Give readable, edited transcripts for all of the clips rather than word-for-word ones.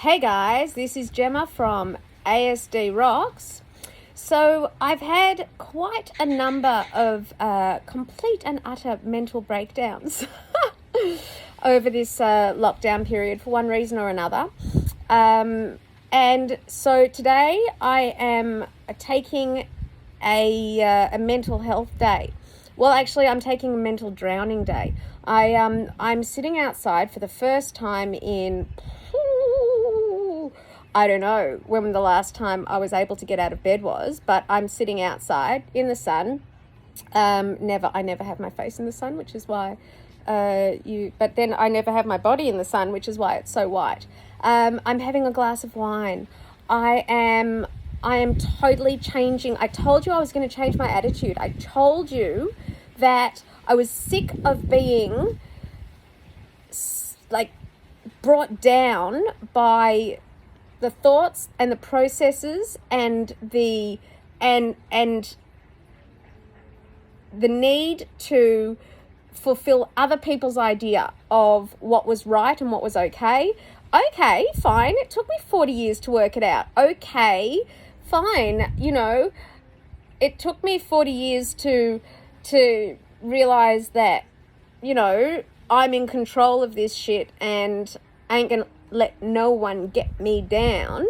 Hey guys, this is Gemma from ASD Rocks. So I've had quite a number of complete and utter mental breakdowns over this lockdown period for one reason or another. And so today I am taking a mental health day. Well, actually, I'm taking a mental drowning day. I'm sitting outside for the first time in, I don't know when the last time I was able to get out of bed was, but I'm sitting outside in the sun. I never have my face in the sun, which is why but then I never have my body in the sun, which is why it's so white. I'm having a glass of wine. I am totally changing. I told you I was going to change my attitude. I told you that I was sick of being brought down by the thoughts and the processes and the need to fulfill other people's idea of what was right and what was okay. Okay, fine. It took me 40 years to work it out. Okay, fine. It took me 40 years to realize that, I'm in control of this shit and I ain't gonna let no one get me down.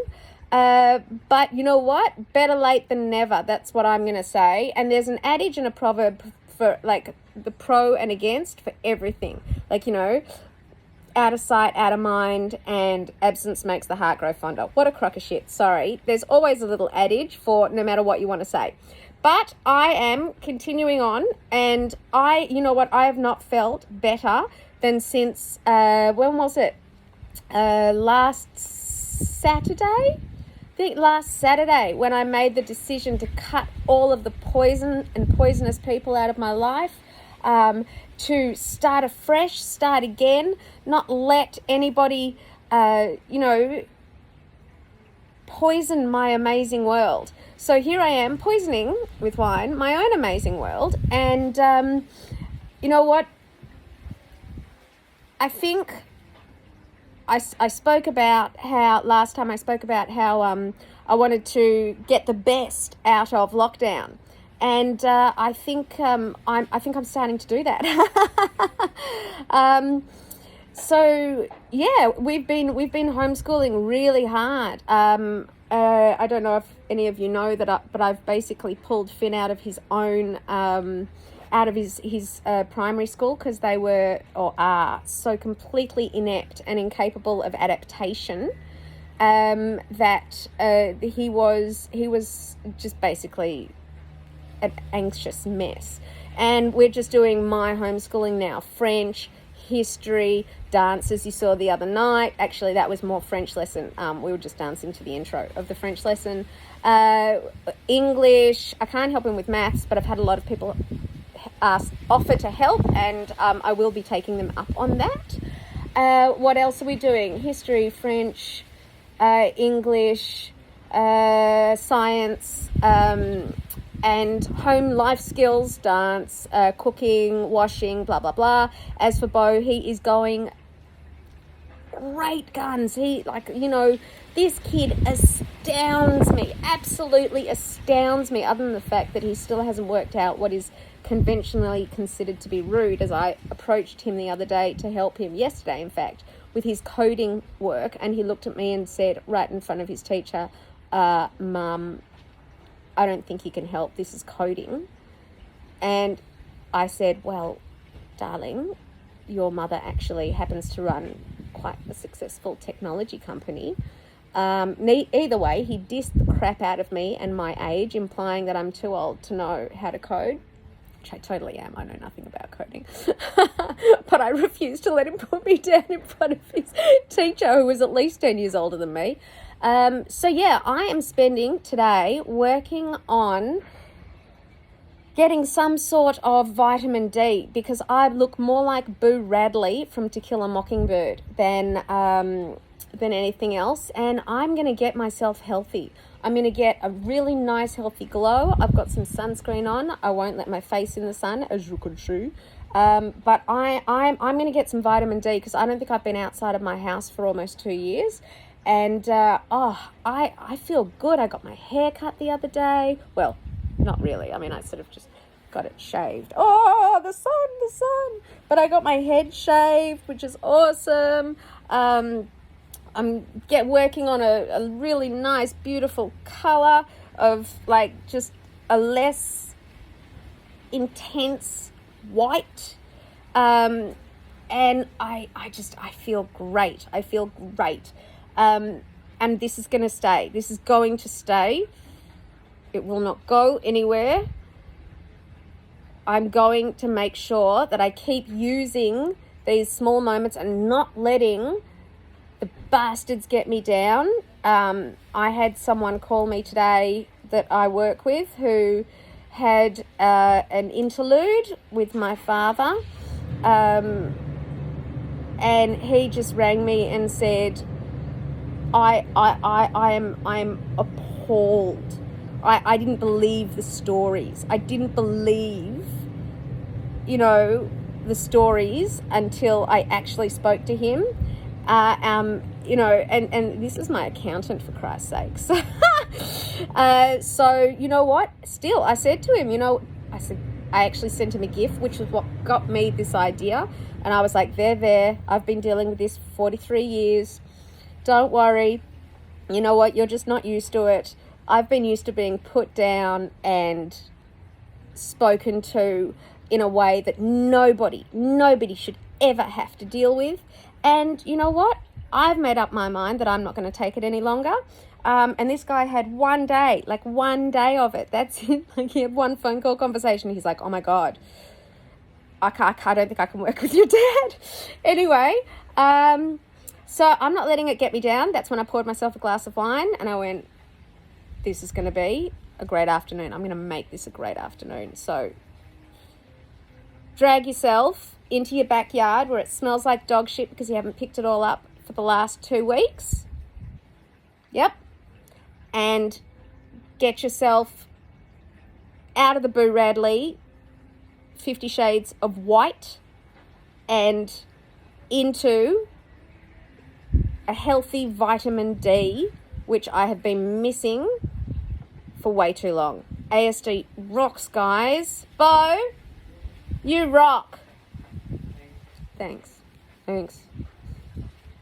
But you know what? Better late than never. That's what I'm gonna say. And there's an adage and a proverb for the pro and against for everything. Out of sight, out of mind, and absence makes the heart grow fonder. What a crock of shit. Sorry. There's always a little adage for no matter what you want to say. But I am continuing on, and I have not felt better than since, when was it? Last Saturday? I think last Saturday, when I made the decision to cut all of the poison and poisonous people out of my life, to start afresh, start again, not let anybody, poison my amazing world. So here I am poisoning with wine my own amazing world. And you know what? I think I spoke about how last time I wanted to get the best out of lockdown. And I think I'm starting to do that. So yeah, we've been homeschooling really hard. I don't know if any of you know that, but I've basically pulled Finn out of his own out of his primary school because they were or are so completely inept and incapable of adaptation. That he was just basically an anxious mess. And we're just doing my homeschooling now. French, history, dance, as you saw the other night. Actually, that was more French lesson. We were just dancing to the intro of the French lesson. English, I can't help him with maths, but I've had a lot of people offer to help, and I will be taking them up on that. What else are we doing? History, French, English, science, and home life skills, dance, cooking, washing, blah, blah, blah. As for Bo, he is going great guns. This kid astounds me, absolutely astounds me, other than the fact that he still hasn't worked out what is conventionally considered to be rude, as I approached him the other day to help him, yesterday in fact, with his coding work, and he looked at me and said right in front of his teacher, Mum, I don't think you can help. This is coding. And I said, well, darling, your mother actually happens to run quite a successful technology company. Either way, he dissed the crap out of me and my age, implying that I'm too old to know how to code, which I totally am. I know nothing about coding. But I refused to let him put me down in front of his teacher, who was at least 10 years older than me. So yeah, I am spending today working on getting some sort of vitamin D, because I look more like Boo Radley from To Kill a Mockingbird than anything else, and I'm going to get myself healthy. I'm going to get a really nice healthy glow. I've got some sunscreen on. I won't let my face in the sun, as you could see. But I'm going to get some vitamin D, because I don't think I've been outside of my house for almost 2 years. And I feel good. I got my hair cut the other day. Well, not really. I mean, I sort of just got it shaved. Oh, the sun. But I got my head shaved, which is awesome. I'm working on a really nice, beautiful color of like just a less intense white. And I feel great. I feel great. And this is going to stay. This is going to stay. It will not go anywhere. I'm going to make sure that I keep using these small moments and not letting the bastards get me down. I had someone call me today that I work with who had an interlude with my father. And he just rang me and said, I'm appalled. I didn't believe the stories. I didn't believe, the stories until I actually spoke to him. And this is my accountant, for Christ's sakes. So you know what? Still, I said to him, I actually sent him a gift, which was what got me this idea. And I was like, there, I've been dealing with this for 43 years. Don't worry. You know what? You're just not used to it. I've been used to being put down and spoken to in a way that nobody should ever have to deal with. And you know what? I've made up my mind that I'm not going to take it any longer. And this guy had one day of it. That's it. Like, he had one phone call conversation. He's like, oh my God, I don't think I can work with your dad. Anyway, so I'm not letting it get me down. That's when I poured myself a glass of wine and I went, this is going to be a great afternoon. I'm going to make this a great afternoon. So drag yourself into your backyard where it smells like dog shit because you haven't picked it all up for the last 2 weeks. Yep. And get yourself out of the Boo Radley 50 Shades of White and into a healthy vitamin D, which I have been missing for way too long. ASD rocks, guys. Bo, you rock. Thanks.